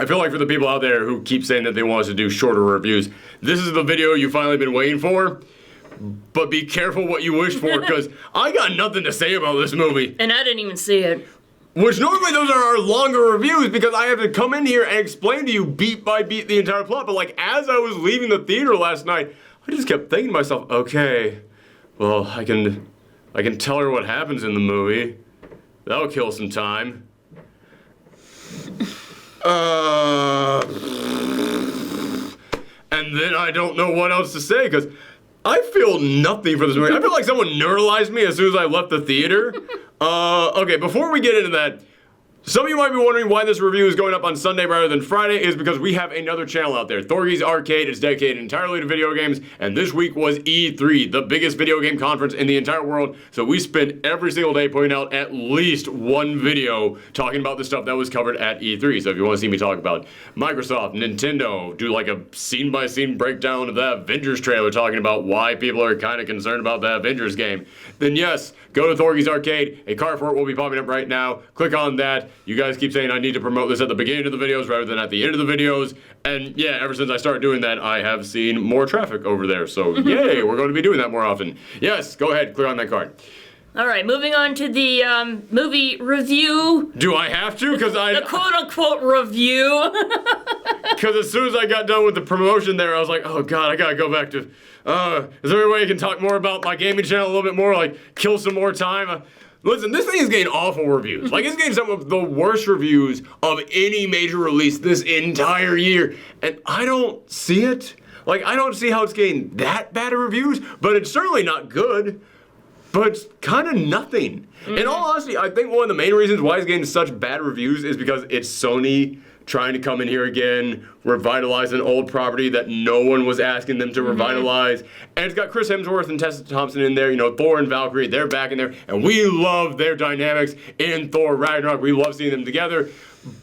I feel like for the people out there who keep saying that they want us to do shorter reviews, this is the video you've finally been waiting for. But be careful what you wish for, because I got nothing to say about this movie. And I didn't even see it. Which normally those are our longer reviews because I have to come in here and explain to you beat by beat the entire plot. But like as I was leaving the theater last night, I just kept thinking to myself, okay, well I can tell her what happens in the movie. That'll kill some time. And then I don't know what else to say because I feel nothing for this movie. I feel like someone neuralized me as soon as I left the theater. Okay, before we get into that, some of you might be wondering why this review is going up on Sunday rather than Friday is because we have another channel out there. Thorgi's Arcade is dedicated entirely to video games, and this week was E3, the biggest video game conference in the entire world. So we spent every single day putting out at least one video talking about the stuff that was covered at E3. So if you want to see me talk about Microsoft, Nintendo, do like a scene-by-scene breakdown of the Avengers trailer talking about why people are kind of concerned about the Avengers game, then yes, go to Thorgi's Arcade. A card for it will be popping up right now. Click on that. You guys keep saying I need to promote this at the beginning of the videos rather than at the end of the videos. And yeah, ever since I started doing that, I have seen more traffic over there. So yay, we're going to be doing that more often. Yes, go ahead, click on that card. All right, moving on to the movie review. Do I have to? Because the quote-unquote review. Because as soon as I got done with the promotion there, I was like, oh god, I gotta go back to, is there any way I can talk more about my gaming channel a little bit more, like kill some more time? Listen, this thing is getting awful reviews. Like, it's getting some of the worst reviews of any major release this entire year. And I don't see it. Like, I don't see how it's getting that bad of reviews, but it's certainly not good. But it's kind of nothing. In all honesty, I think one of the main reasons why it's getting such bad reviews is because it's Sony trying to come in here again, revitalize an old property that no one was asking them to revitalize. And it's got Chris Hemsworth and Tessa Thompson in there, you know, Thor and Valkyrie, they're back in there. And we love their dynamics in Thor Ragnarok. We love seeing them together.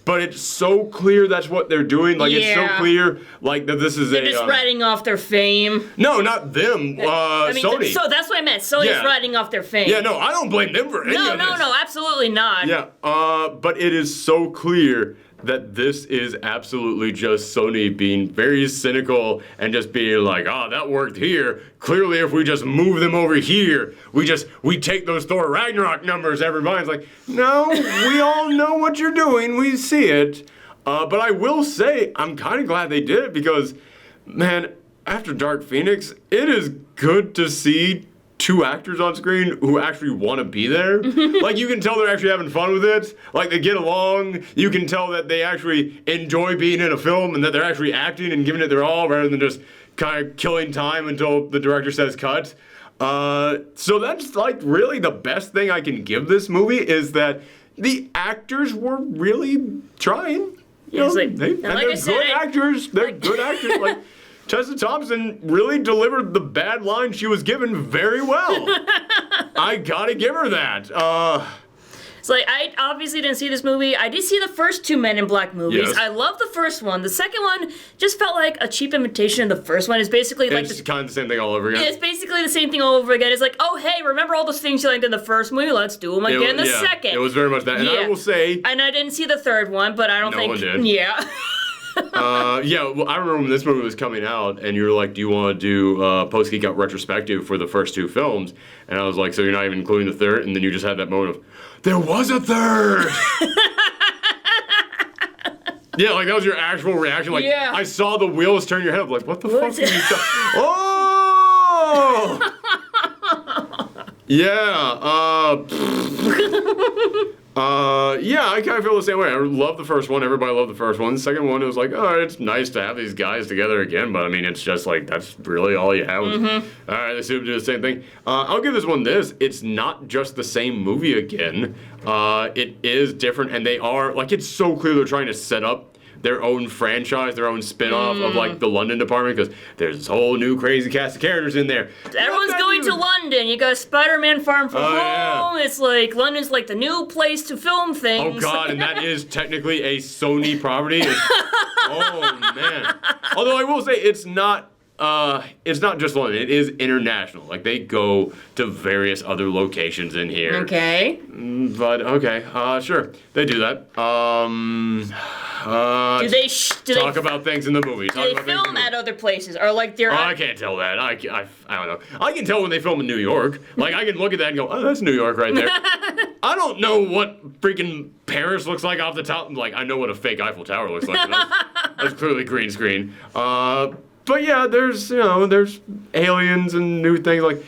But it's so clear that's what they're doing. Like, it's so clear, like, that this is They're just writing off their fame. No, not them, Sony. So that's what I meant. Sony's writing off their fame. Yeah, no, I don't blame them for any of this. No, absolutely not. Yeah, but it is so clear that this is absolutely just Sony being very cynical and just being like, oh, that worked here. Clearly, if we just move them over here, we take those Thor Ragnarok numbers. Everybody's like, no, we all know what you're doing. We see it. But I will say, I'm kind of glad they did it because, man, after Dark Phoenix, it is good to see two actors on screen who actually want to be there. Like, you can tell they're actually having fun with it. Like, they get along. You can tell that they actually enjoy being in a film and that they're actually acting and giving it their all rather than just kind of killing time until the director says cut. So that's, like, really the best thing I can give this movie is that the actors were really trying. You know, like, they're good actors. They're good actors. Like, Tessa Thompson really delivered the bad line she was given very well. I gotta give her that. It's like, I obviously didn't see this movie. I did see the first two Men in Black movies. Yes. I love the first one. The second one just felt like a cheap imitation of the first one. It's basically like it's kind of the same thing all over again. It's basically the same thing all over again. It's like, oh, hey, remember all those things you liked in the first movie? Let's do them again in the second. It was very much that. And I will say... And I didn't see the third one, but I don't think... No one did. Yeah. Well, I remember when this movie was coming out, and you were like, do you want to do post Geekout retrospective for the first two films? And I was like, so you're not even including the third? And then you just had that moment of, there was a third! Yeah, like that was your actual reaction. Like, I saw the wheels turn your head up, like, what the fuck are you talking? Oh! Yeah, I kind of feel the same way. I love the first one. Everybody loved the first one. The second one, it was like, oh, it's nice to have these guys together again, but I mean, it's just like, that's really all you have. All right, they seem to do the same thing. I'll give this one this. It's not just the same movie again. It is different, and they are, like, it's so clear they're trying to set up their own franchise, their own spin-off of, like, the London department, because there's this whole new crazy cast of characters in there. Everyone's going to London. You got Spider-Man Far From Home. Yeah. It's like, London's like the new place to film things. Oh, God, and that is technically a Sony property. Oh, man. Although I will say, it's not it's not just London. It is international. Like, they go to various other locations in here. Okay. But, okay, sure. They do that. Do talk about things in the movie. they film at other places? Or, like, they're... I can't tell that. I don't know. I can tell when they film in New York. Like, I can look at that and go, oh, that's New York right there. I don't know what freaking Paris looks like off the top. Like, I know what a fake Eiffel Tower looks like. That's clearly green screen. But yeah, there's aliens and new things. Like,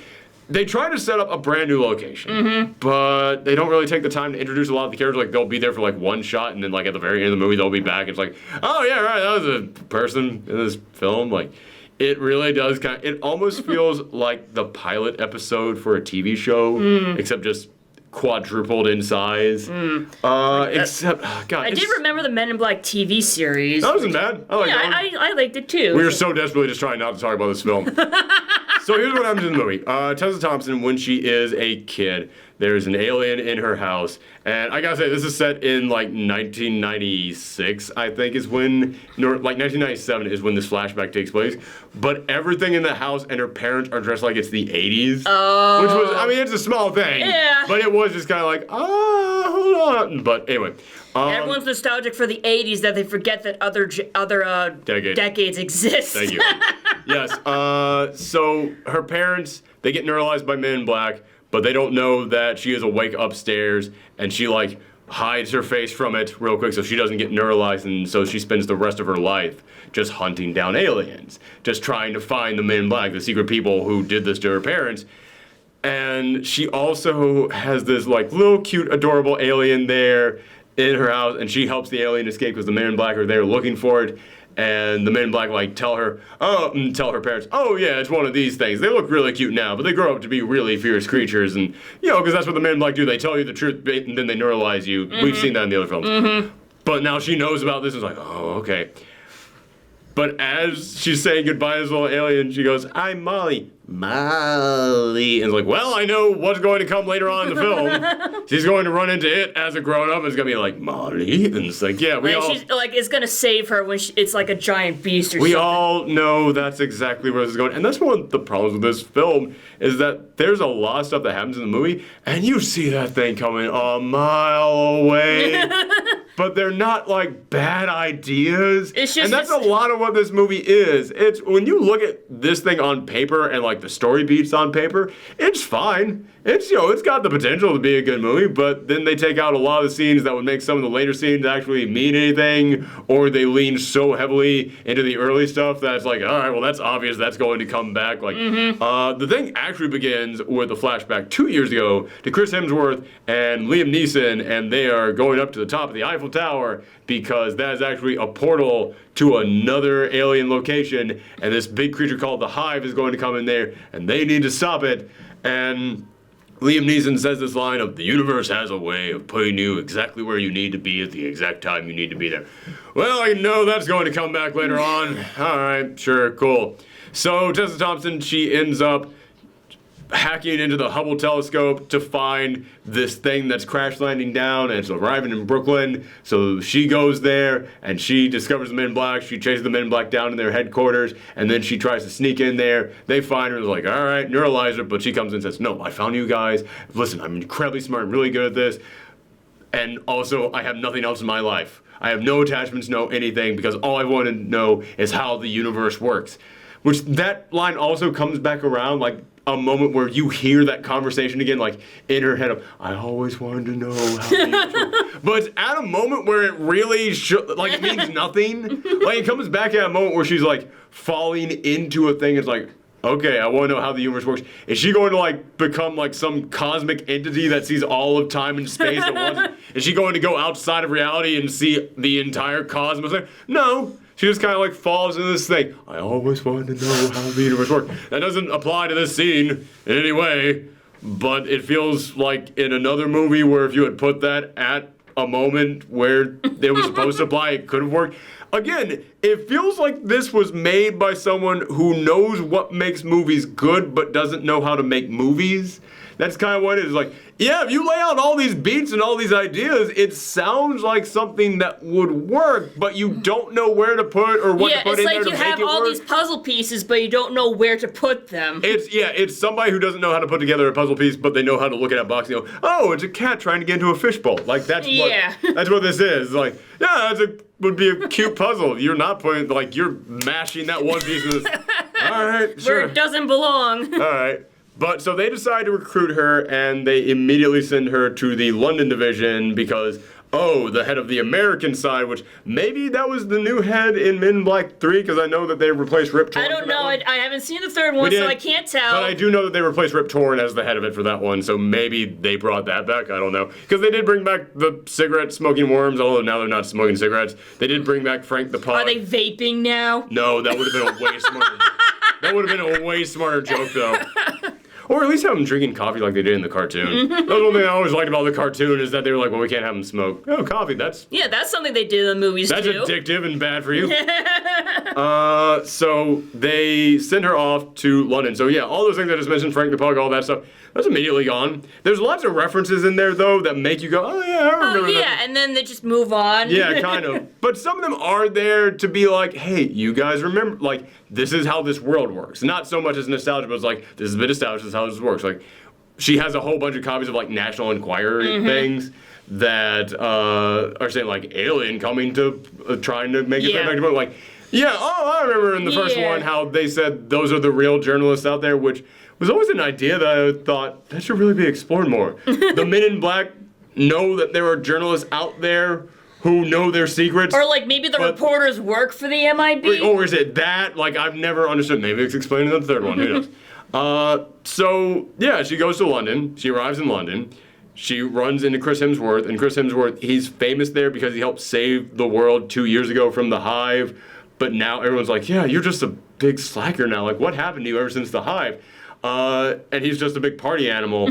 they try to set up a brand new location, but they don't really take the time to introduce a lot of the characters. Like, they'll be there for like one shot, and then like at the very end of the movie, they'll be back. It's like, oh yeah, right, that was a person in this film. Like, it really does it almost feels like the pilot episode for a TV show, except just quadrupled in size. Except, God, I did remember the Men in Black TV series. That wasn't bad. I liked Yeah, that one. I liked it too. We were so desperately just trying not to talk about this film. So here's what happens in the movie. Tessa Thompson, when she is a kid, there's an alien in her house. And I gotta say, this is set in like 1996, I think is when, no, like 1997 is when this flashback takes place. But everything in the house and her parents are dressed like it's the 80s. Oh. Which was, I mean, it's a small thing. Yeah. But it was just kind of like, hold on. But anyway. Everyone's nostalgic for the 80s that they forget that other decades exist. Thank you. Yes. So her parents, they get neuralized by Men in Black, but they don't know that she is awake upstairs, and she like hides her face from it real quick so she doesn't get neuralized, and so she spends the rest of her life just hunting down aliens, just trying to find the Men in Black, the secret people who did this to her parents. And she also has this like little cute, adorable alien there in her house, and she helps the alien escape because the Men in Black are there looking for it. And the Men in Black like tell her parents, oh yeah, it's one of these things. They look really cute now, but they grow up to be really fierce creatures, and because that's what the Men in Black do. They tell you the truth, and then they neuralize you. We've seen that in the other films. But now she knows about this. It's like, oh, okay. But as she's saying goodbye to this little alien, she goes, I'm Molly. Molly. And it's like, well, I know what's going to come later on in the film. She's going to run into it as a grown-up, and it's going to be like, Molly. And it's like, yeah, she's like, it's going to save her when it's like a giant beast or something. We all know that's exactly where this is going. And that's one of the problems with this film, is that there's a lot of stuff that happens in the movie, and you see that thing coming a mile away. But they're not like bad ideas. And that's a lot of what this movie is. It's when you look at this thing on paper and like the story beats on paper, it's fine. It's it's got the potential to be a good movie, but then they take out a lot of the scenes that would make some of the later scenes actually mean anything, or they lean so heavily into the early stuff that it's like, all right, well that's obvious that's going to come back. Like the thing actually begins with a flashback 2 years ago to Chris Hemsworth and Liam Neeson, and they are going up to the top of the Eiffel Tower because that is actually a portal to another alien location, and this big creature called the Hive is going to come in there, and they need to stop it. And Liam Neeson says this line of, the universe has a way of putting you exactly where you need to be at the exact time you need to be there. Well, I know that's going to come back later on. All right, sure, cool. So Tessa Thompson, she ends up hacking into the Hubble telescope to find this thing that's crash landing down, and it's arriving in Brooklyn. So she goes there and she discovers the Men in Black. She chases the Men in Black down to their headquarters, and then she tries to sneak in there. They find her and they're like, all right, neuralize her, but she comes in and says, no, I found you guys. Listen, I'm incredibly smart, really good at this, and also I have nothing else in my life. I have no attachments, no anything, because all I want to know is how the universe works. Which that line also comes back around, like a moment where you hear that conversation again, like in her head of, I always wanted to know how the universe works. But it's at a moment where it really it means nothing. Like it comes back at a moment where she's like falling into a thing. It's like, okay, I want to know how the universe works. Is she going to like become like some cosmic entity that sees all of time and space at once? Is she going to go outside of reality and see the entire cosmos? No. She just kind of like falls into this thing. I always wanted to know how the universe works. That doesn't apply to this scene in any way, but it feels like in another movie where if you had put that at a moment where it was supposed to apply, it could have worked. Again, it feels like this was made by someone who knows what makes movies good but doesn't know how to make movies. That's kind of what it is. Like, yeah, if you lay out all these beats and all these ideas, it sounds like something that would work, but you don't know where to put or what to put in there to make it work. Yeah, it's like you have all these puzzle pieces, but you don't know where to put them. It's somebody who doesn't know how to put together a puzzle piece, but they know how to look at a box and go, oh, it's a cat trying to get into a fishbowl. Like, that's what this is. Like, yeah, would be a cute puzzle. You're not putting, like, you're mashing that one piece of this. All right, sure. Where it doesn't belong. All right. But so they decide to recruit her, and they immediately send her to the London division because, the head of the American side, which maybe that was the new head in Men in Black 3, because I know that they replaced Rip Torn. I don't know. I haven't seen the third one, so I can't tell. But I do know that they replaced Rip Torn as the head of it for that one, so maybe they brought that back. I don't know. Because they did bring back the cigarette smoking worms, although now they're not smoking cigarettes. They did bring back Frank the Pug. Are they vaping now? No, that would have been a way smarter. That would have been a way smarter joke, though. Or at least have them drinking coffee like they did in the cartoon. That's one thing I always liked about the cartoon is that they were like, well, we can't have them smoke. Oh, coffee, that's something they did in the movies, that's too. That's addictive and bad for you. So they send her off to London. So yeah, all those things I just mentioned, Frank the Pug, all that stuff, that's immediately gone. There's lots of references in there, though, that make you go, oh, yeah, I remember that. And then they just move on. Yeah, kind of. But some of them are there to be like, hey, you guys remember, like, this is how this world works. Not so much as nostalgia, but it's like, this has been established, this is how this works. Like, she has a whole bunch of copies of, like, National Enquirer things that are saying, like, alien coming to trying to make it back to like, I remember in the first one how they said those are the real journalists out there, which was always an idea that I thought that should really be explored more. The Men in Black know that there are journalists out there who know their secrets. Or like maybe the reporters work for the MIB. Or is it that? Like I've never understood. Maybe it's explained in the third one. Who knows? So yeah, she goes to London. She arrives in London. She runs into Chris Hemsworth, and Chris Hemsworth, he's famous there because he helped save the world 2 years ago from the Hive. But now everyone's like, yeah, you're just a big slacker now. Like, what happened to you ever since the Hive? And he's just a big party animal.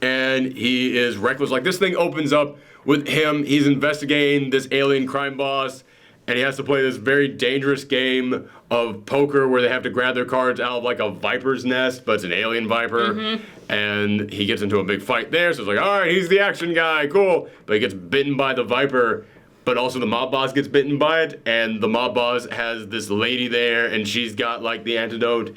And he is reckless. Like, this thing opens up with him. He's investigating this alien crime boss. And he has to play this very dangerous game of poker where they have to grab their cards out of like a viper's nest, but it's an alien viper. And he gets into a big fight there. So it's like, all right, he's the action guy. Cool. But he gets bitten by the viper. But also the mob boss gets bitten by it. And the mob boss has this lady there. And she's got like the antidote.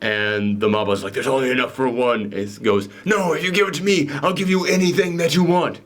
And the mob boss is like, there's only enough for one. It goes, no, if you give it to me, I'll give you anything that you want.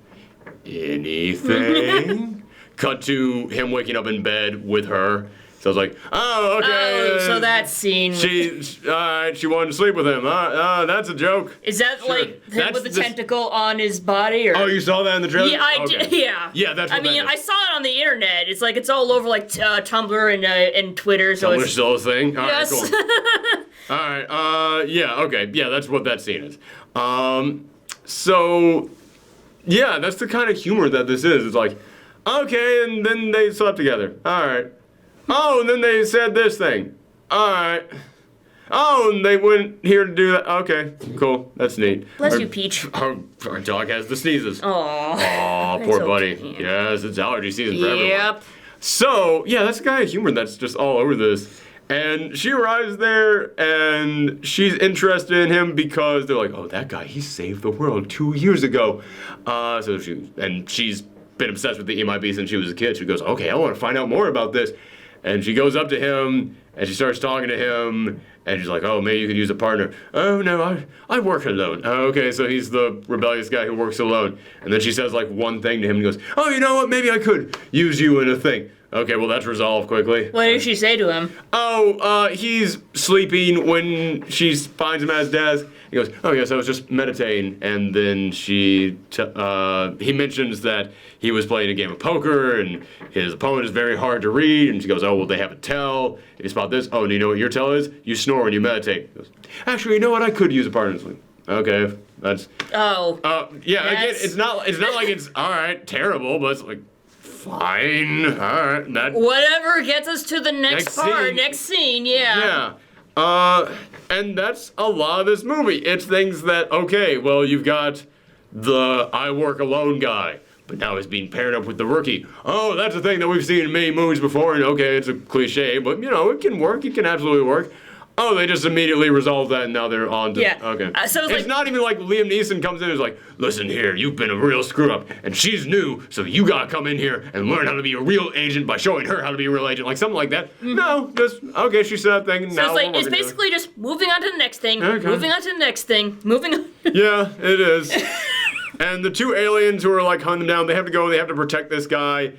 Anything? Cut to him waking up in bed with her. So I was like, oh, okay. Oh, so that scene. She wanted to sleep with him. That's a joke. Is that like him with the tentacle on his body? Or? Oh, you saw that in the trailer? Yeah, I did. Yeah. Yeah, that's what I saw it on the internet. It's like it's all over like Tumblr and Twitter. So Tumblr's still a thing? All yes. right, cool. All right. Yeah. Okay. Yeah, that's what that scene is. So, yeah, that's the kind of humor that this is. It's like, okay, and then they slept together. All right. Oh, and then they said this thing. All right. Oh, and they went here to do that. Okay, cool. That's neat. Bless you, Peach. Our dog has the sneezes. Aww. Poor buddy. Cute. Yes, it's allergy season for everyone. Yep. So, yeah, that's the kind of humor that's just all over this. And she arrives there, and she's interested in him because they're like, oh, that guy, he saved the world 2 years ago. She's been obsessed with the MIB since she was a kid. She goes, okay, I want to find out more about this. And she goes up to him, and she starts talking to him, and she's like, oh, maybe you could use a partner. Oh, no, I work alone. Oh, okay, so he's the rebellious guy who works alone. And then she says, like, one thing to him, and he goes, oh, you know what, maybe I could use you in a thing. Okay, well, that's resolved quickly. What did she say to him? He's sleeping when she finds him at his desk. He goes, oh, yes, I was just meditating. And then he mentions that he was playing a game of poker, and his opponent is very hard to read. And she goes, oh, well, they have a tell. If you spot this, oh, do you know what your tell is? You snore when you meditate. He goes, actually, you know what? I could use a partner. Like, okay, that's... Oh. Yeah, again, it's not like it's, all right, terrible, but it's like, fine. All right. Whatever gets us to the next part. Next scene, yeah. Yeah. And that's a lot of this movie. It's things that, okay, well, you've got the I work alone guy, but now he's being paired up with the rookie. Oh, that's a thing that we've seen in many movies before, and okay, it's a cliche, but, you know, it can work. It can absolutely work. Oh, they just immediately resolved that, and now they're on to... Yeah. Okay. So it's it's not even like Liam Neeson comes in and is like, listen here, you've been a real screw-up, and she's new, so you gotta come in here and learn how to be a real agent by showing her how to be a real agent. Like, something like that. No, just, okay, she said that thing, and So now it's basically just moving on to the next thing, Okay. moving on to the next thing, moving on. Yeah, it is. And the two aliens who are like hunting them down, they have to protect this guy,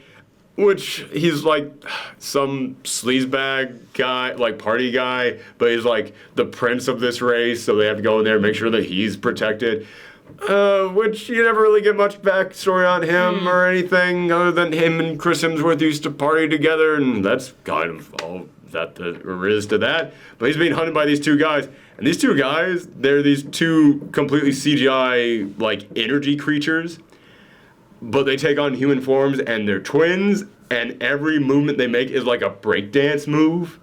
which he's like some sleazebag guy, like party guy, but he's like the prince of this race, so they have to go in there and make sure that he's protected. Which you never really get much backstory on him or anything other than him and Chris Hemsworth used to party together, and that's kind of all that there is to that. But he's being hunted by these two guys. And these two guys, they're these two completely CGI, like, energy creatures. But they take on human forms, and they're twins, and every movement they make is like a breakdance move.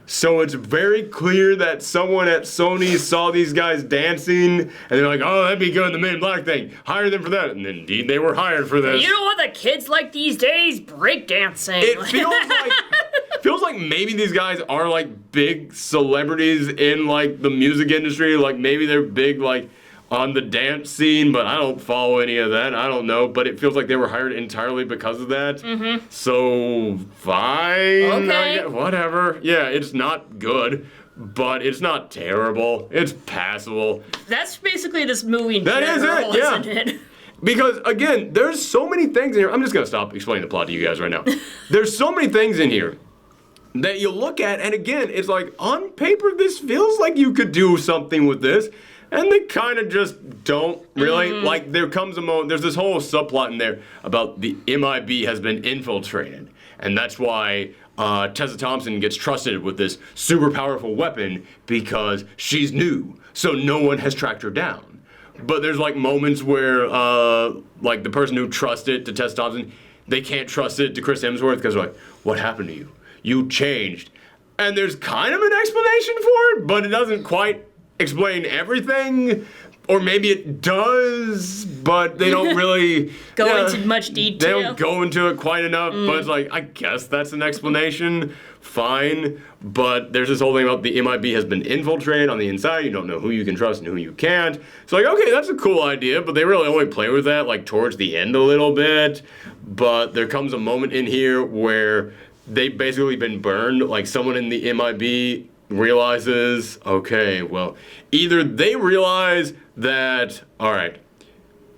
So it's very clear that someone at Sony saw these guys dancing, and they're like, oh, that'd be good in the Men in Black thing. Hire them for that. And indeed, they were hired for this. You know what the kids like these days? Breakdancing. It feels like maybe these guys are like big celebrities in like the music industry. Like maybe they're big like on the dance scene, but I don't follow any of that. I don't know, but it feels like they were hired entirely because of that. Mm-hmm. So fine, Okay. Whatever. Yeah, it's not good, but it's not terrible. It's passable. That's basically this movie in That is general, it, yeah. isn't it? Because, again, there's so many things in here. I'm just going to stop explaining the plot to you guys right now. There's so many things in here that you look at, and again, it's like, on paper, this feels like you could do something with this, and they kind of just don't really. Like, there comes a moment, there's this whole subplot in there about the MIB has been infiltrated, and that's why Tessa Thompson gets trusted with this super powerful weapon because she's new, so no one has tracked her down. But there's like moments where like the person who trusts it to Tessa Thompson, they can't trust it to Chris Hemsworth because they're like, what happened to you? You changed. And there's kind of an explanation for it, but it doesn't quite explain everything. Or maybe it does, but they don't really Go into much detail. They don't go into it quite enough, but it's like, I guess that's an explanation. Fine. But there's this whole thing about the MIB has been infiltrated on the inside. You don't know who you can trust and who you can't. It's like, okay, that's a cool idea, but they really only play with that like towards the end a little bit. But there comes a moment in here where they've basically been burned. Like someone in the MIB realizes, okay, well, either they realize that, all right,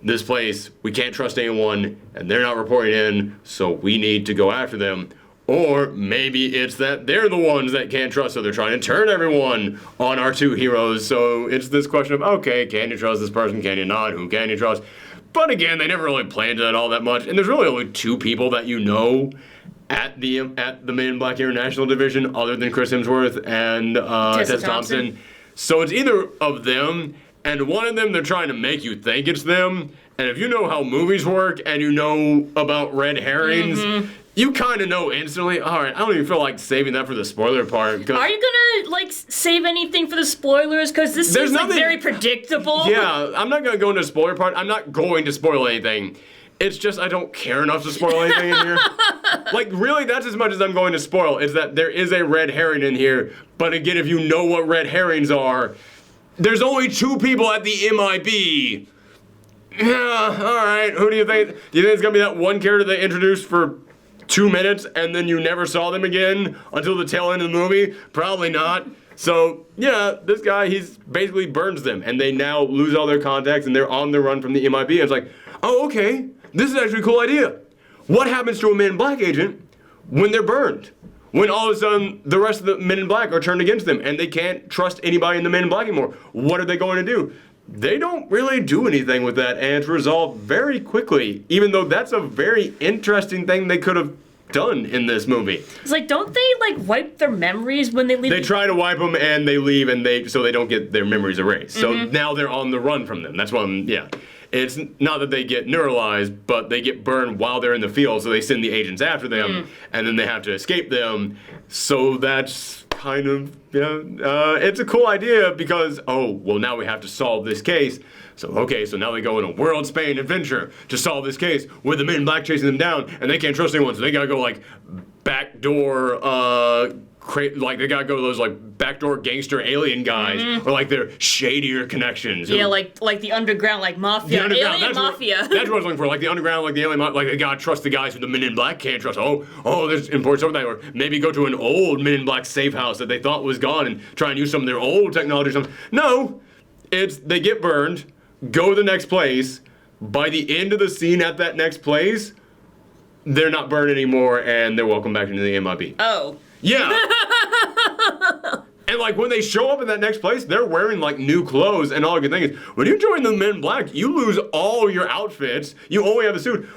this place, we can't trust anyone, and they're not reporting in, so we need to go after them. Or maybe it's that they're the ones that can't trust, so they're trying to turn everyone on our two heroes. So it's this question of, okay, can you trust this person, can you not, who can you trust? But again, they never really planned it all that much, and there's really only two people that you know at the Men in Black International Division other than Chris Hemsworth and Tessa Thompson. So it's either of them, and one of them they're trying to make you think it's them. And if you know how movies work and you know about red herrings, you kind of know instantly. All right, I don't even feel like saving that for the spoiler part. Are you gonna like save anything for the spoilers? Because this seems like very predictable. Yeah, I'm not gonna go into the spoiler part. I'm not going to spoil anything. It's just I don't care enough to spoil anything in here. Like, really, that's as much as I'm going to spoil, is that there is a red herring in here. But again, if you know what red herrings are, there's only two people at the MIB. Yeah, all right, who do you think? Do you think it's going to be that one character they introduced for 2 minutes and then you never saw them again until the tail end of the movie? Probably not. So, yeah, this guy, he's basically burns them, and they now lose all their contacts, and they're on the run from the MIB. And it's like, oh, okay, this is actually a cool idea. What happens to a Men in Black agent when they're burned? When all of a sudden the rest of the Men in Black are turned against them and they can't trust anybody in the Men in Black anymore? What are they going to do? They don't really do anything with that, and it's resolved very quickly, even though that's a very interesting thing they could have done in this movie. It's like, don't they like wipe their memories when they leave? They try to wipe them and they leave, and so they don't get their memories erased. So now they're on the run from them. That's why it's not that they get neuralized, but they get burned while they're in the field, so they send the agents after them, and then they have to escape them. So that's kind of, it's a cool idea because, now we have to solve this case. So, okay, so now they go on a world-spanning adventure to solve this case with the Men in Black chasing them down, and they can't trust anyone, so they gotta go, like, backdoor, like they gotta go to those like backdoor gangster alien guys, or like their shadier connections. Yeah, like the underground, like mafia, alien that's mafia. That's what I was looking for, like the underground, like the alien, like they gotta trust the guys who the Men in Black can't trust. Oh, there's important stuff like that, or maybe go to an old Men in Black safe house that they thought was gone and try and use some of their old technology or something. No, it's they get burned, go to the next place. By the end of the scene at that next place, they're not burned anymore, and they're welcome back into the MIB. Oh. Yeah. And like when they show up in that next place, they're wearing like new clothes, and all I can think is, when you join the Men in Black, you lose all your outfits. You only have a suit,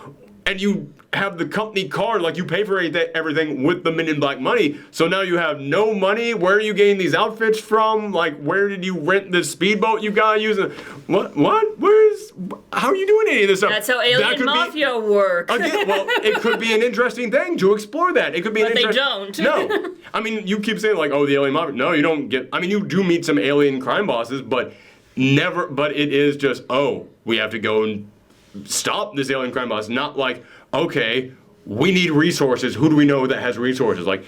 and you have the company card, like you pay for everything with the Men in Black money. So now you have no money. Where are you getting these outfits from? Like, where did you rent this speedboat you got using? What? How are you doing any of this stuff? That's how alien mafia work. Again, well, it could be an interesting thing to explore that. It could be But they don't. No. I mean, you keep saying like, oh, the alien mafia. No, you don't get, I mean, you do meet some alien crime bosses, but it is just, oh, we have to go and stop this alien crime boss. Not like, okay, we need resources. Who do we know that has resources? Like,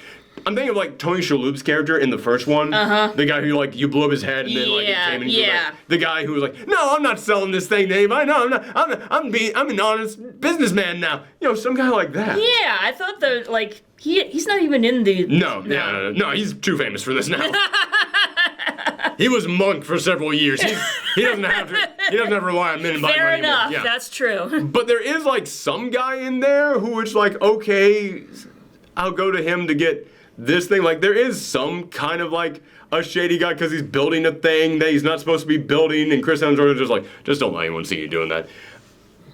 I'm thinking of like Tony Shalhoub's character in the first one. The guy who like you blew up his head and then like he came and the guy who was like, no, I'm not selling this thing to anybody. No, I'm not. I'm an honest businessman now. You know, some guy like that. Yeah, I thought that like he's not even in the. No, he's too famous for this now. He was monk for several years. He doesn't have to rely on Men in Black Fair money enough. anymore. Yeah. That's true. But there is like some guy in there who is like, okay, I'll go to him to get this thing. Like there is some kind of like a shady guy because he's building a thing that he's not supposed to be building, and Chris Hemsworth is just like, just don't let anyone see you doing that.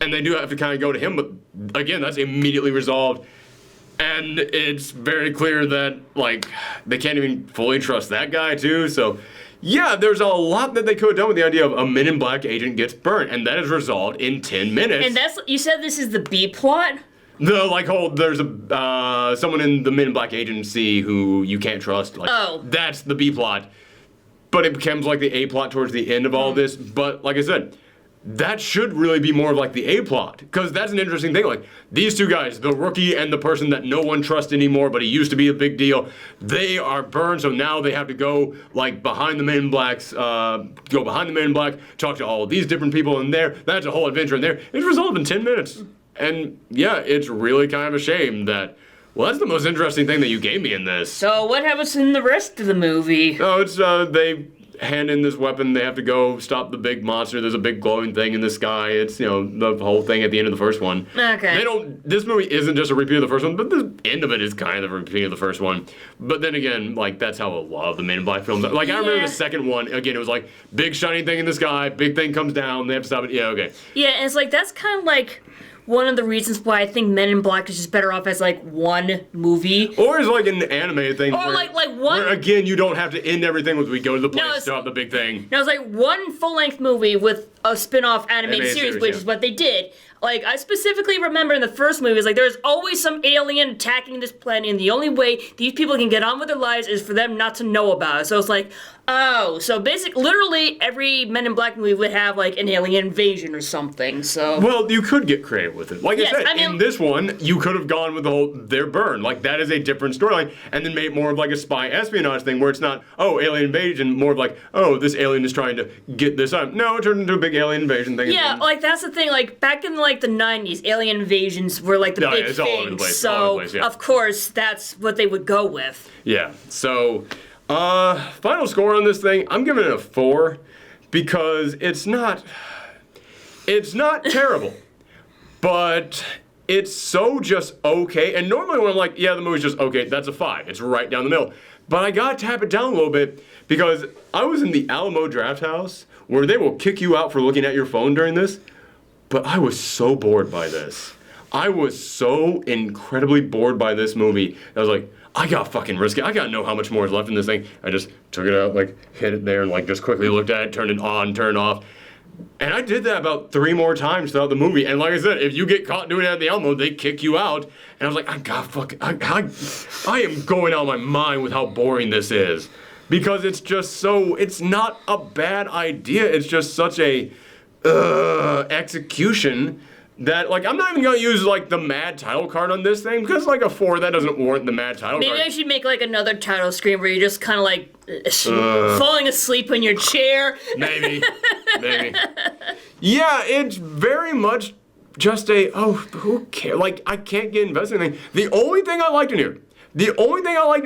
And they do have to kind of go to him, but again, that's immediately resolved. And it's very clear that like they can't even fully trust that guy too. So yeah, there's a lot that they could have done with the idea of a Men in Black agent gets burnt, and that is resolved in 10 minutes. And you said this is the B plot? There's someone in the Men in Black agency who you can't trust. Like, that's the B plot. But it becomes like the A plot towards the end of all this. But like I said, that should really be more of like the A plot, because that's an interesting thing. Like these two guys, the rookie and the person that no one trusts anymore, but he used to be a big deal, they are burned. So now they have to go like behind the Men in Blacks, talk to all these different people in there. That's a whole adventure in there. It's resolved in 10 minutes. And yeah, it's really kind of a shame that, well, that's the most interesting thing that you gave me in this. So what happens in the rest of the movie? Oh, it's, they hand in this weapon, they have to go stop the big monster. There's a big glowing thing in the sky. It's, you know, the whole thing at the end of the first one. Okay. This movie isn't just a repeat of the first one, but the end of it is kind of a repeat of the first one. But then again, like, that's how a lot of the Men in Black films are. Like, I remember the second one, again, it was like, big shiny thing in the sky, big thing comes down, they have to stop it. Yeah, okay. Yeah, and it's like, that's kind of like one of the reasons why I think Men in Black is just better off as like one movie. Or as like an animated thing. Or like one. Where again, you don't have to end everything with we go to the place, stop the big thing. No, it's like one full-length movie with a spin-off animated series, which is what they did. Like, I specifically remember in the first movie, it's like there's always some alien attacking this planet, and the only way these people can get on with their lives is for them not to know about it. So it's like, oh, so literally every Men in Black movie would have like an alien invasion or something. So well, you could get creative with it. Like I said, in this one, you could have gone with the whole they're burned. Like that is a different storyline, and then made it more of like a spy espionage thing where it's not alien invasion, more of like this alien is trying to get this up. No, it turned into a big alien invasion thing. Yeah, like that's the thing. Like back in like the 90s, alien invasions were like the big it's thing. All over the place, so yeah. Of course that's what they would go with. Yeah. So final score on this thing, I'm giving it a 4 because it's not terrible, but it's so just okay. And normally when I'm like, yeah, the movie's just okay, that's a 5. It's right down the middle. But I gotta tap it down a little bit because I was in the Alamo Draft House where they will kick you out for looking at your phone during this. But I was so bored by this. I was so incredibly bored by this movie. I was like, I got fucking risky. I gotta know how much more is left in this thing. I just took it out, like hit it there, and like just quickly looked at it, turned it on, turned it off. And I did that about 3 more times throughout the movie. And like I said, if you get caught doing that at the Alamo, they kick you out. And I was like, I am going out of my mind with how boring this is. Because it's just so, it's not a bad idea. It's just such a execution that, like, I'm not even gonna use, like, the mad title card on this thing, because, like, a 4, that doesn't warrant the mad title card. Maybe I should make, like, another title screen where you're just kind of, like, falling asleep in your chair. Maybe. Yeah, it's very much just a, who cares? Like, I can't get invested in anything. The only thing I liked in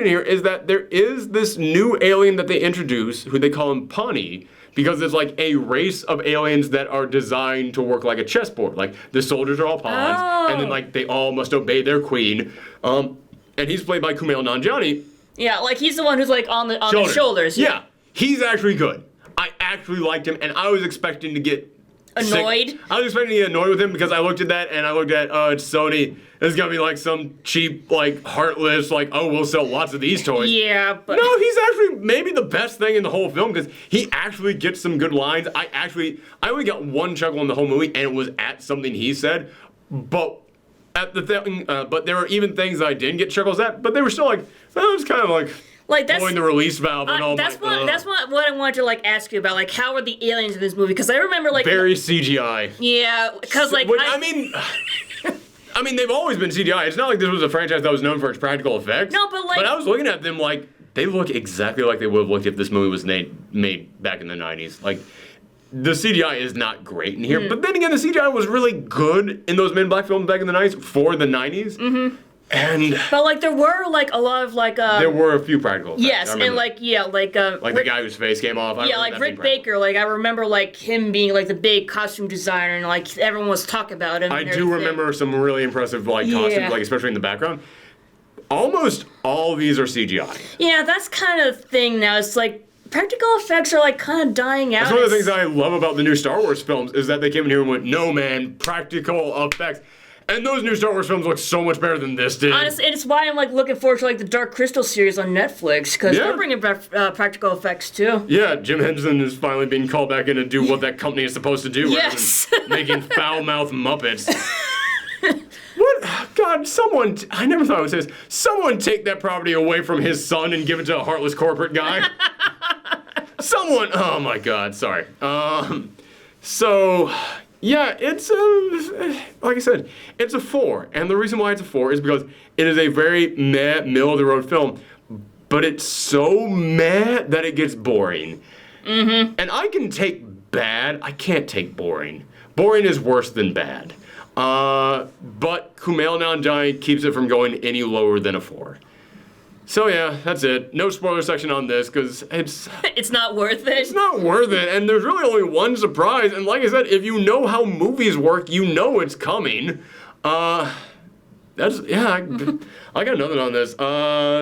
here is that there is this new alien that they introduce, who they call him Pawnee, because it's like a race of aliens that are designed to work like a chessboard. Like, the soldiers are all pawns, and then, like, they all must obey their queen. And he's played by Kumail Nanjiani. Yeah, like, he's the one who's, like, on the shoulders. Yeah, he's actually good. I actually liked him, and I was expecting to get annoyed. I was expecting to get annoyed with him because I looked at that and I looked at, it's Sony. It's gonna be like some cheap, like, heartless, like, oh, we'll sell lots of these toys. Yeah, but... No, he's actually maybe the best thing in the whole film because he actually gets some good lines. I only got one chuckle in the whole movie and it was at something he said. But at the thing, but there were even things that I didn't get chuckles at, but they were still like, well, it's kind of like that's pulling the release valve and all. That's what I wanted to, like, ask you about. Like, how are the aliens in this movie? Because I remember, like, very CGI. Yeah, because, like, I mean, they've always been CGI. It's not like this was a franchise that was known for its practical effects. No, but, like... But I was looking at them like, they look exactly like they would have looked if this movie was made back in the 90s. Like, the CGI is not great in here. But then again, the CGI was really good in those Men in Black films back in the 90s for the 90s. Mm-hmm. But, like, there were, like, a lot of, like, there were a few practical effects. Yes, and, like, yeah, like, like the guy whose face came off. Yeah, like Rick Baker, like, I remember, like, him being, like, the big costume designer, and, like, everyone was talking about him. I do remember some really impressive, like, costumes, like, especially in the background. Almost all of these are CGI. Yeah, that's kind of the thing now. It's, like, practical effects are, like, kind of dying out. That's one of the things I love about the new Star Wars films, is that they came in here and went, no, man, practical effects. And those new Star Wars films look so much better than this did. Honestly, and it's why I'm, like, looking forward to, like, the Dark Crystal series on Netflix, because they're bringing back practical effects, too. Yeah, Jim Henson is finally being called back in to do what that company is supposed to do. Yes! Rather than making foul-mouthed Muppets. What? God, someone... I never thought I would say this. Someone take that property away from his son and give it to a heartless corporate guy. Someone... Oh, my God, sorry. So... Yeah, it's like I said, it's a 4. And the reason why it's a 4 is because it is a very meh, middle-of-the-road film. But it's so meh that it gets boring. Mm-hmm. And I can take bad. I can't take boring. Boring is worse than bad. But Kumail Nanjiani keeps it from going any lower than a 4. So yeah, that's it. No spoiler section on this, because it's... It's not worth it. It's not worth it, and there's really only one surprise, and like I said, if you know how movies work, you know it's coming. I got nothing on this.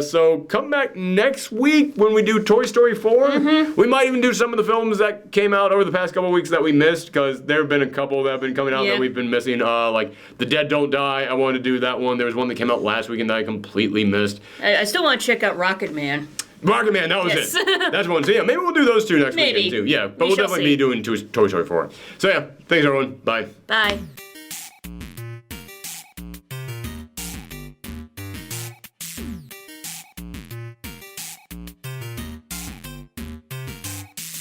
So come back next week when we do Toy Story 4. Mm-hmm. We might even do some of the films that came out over the past couple weeks that we missed, because there have been a couple that have been coming out that we've been missing. Like The Dead Don't Die. I wanted to do that one. There was one that came out last weekend that I completely missed. I still want to check out Rocket Man. Rocket Man, that was it. That's one. So yeah, maybe we'll do those two next weekend too. Yeah, but we'll definitely be doing Toy Story 4. So yeah, thanks everyone. Bye. Bye.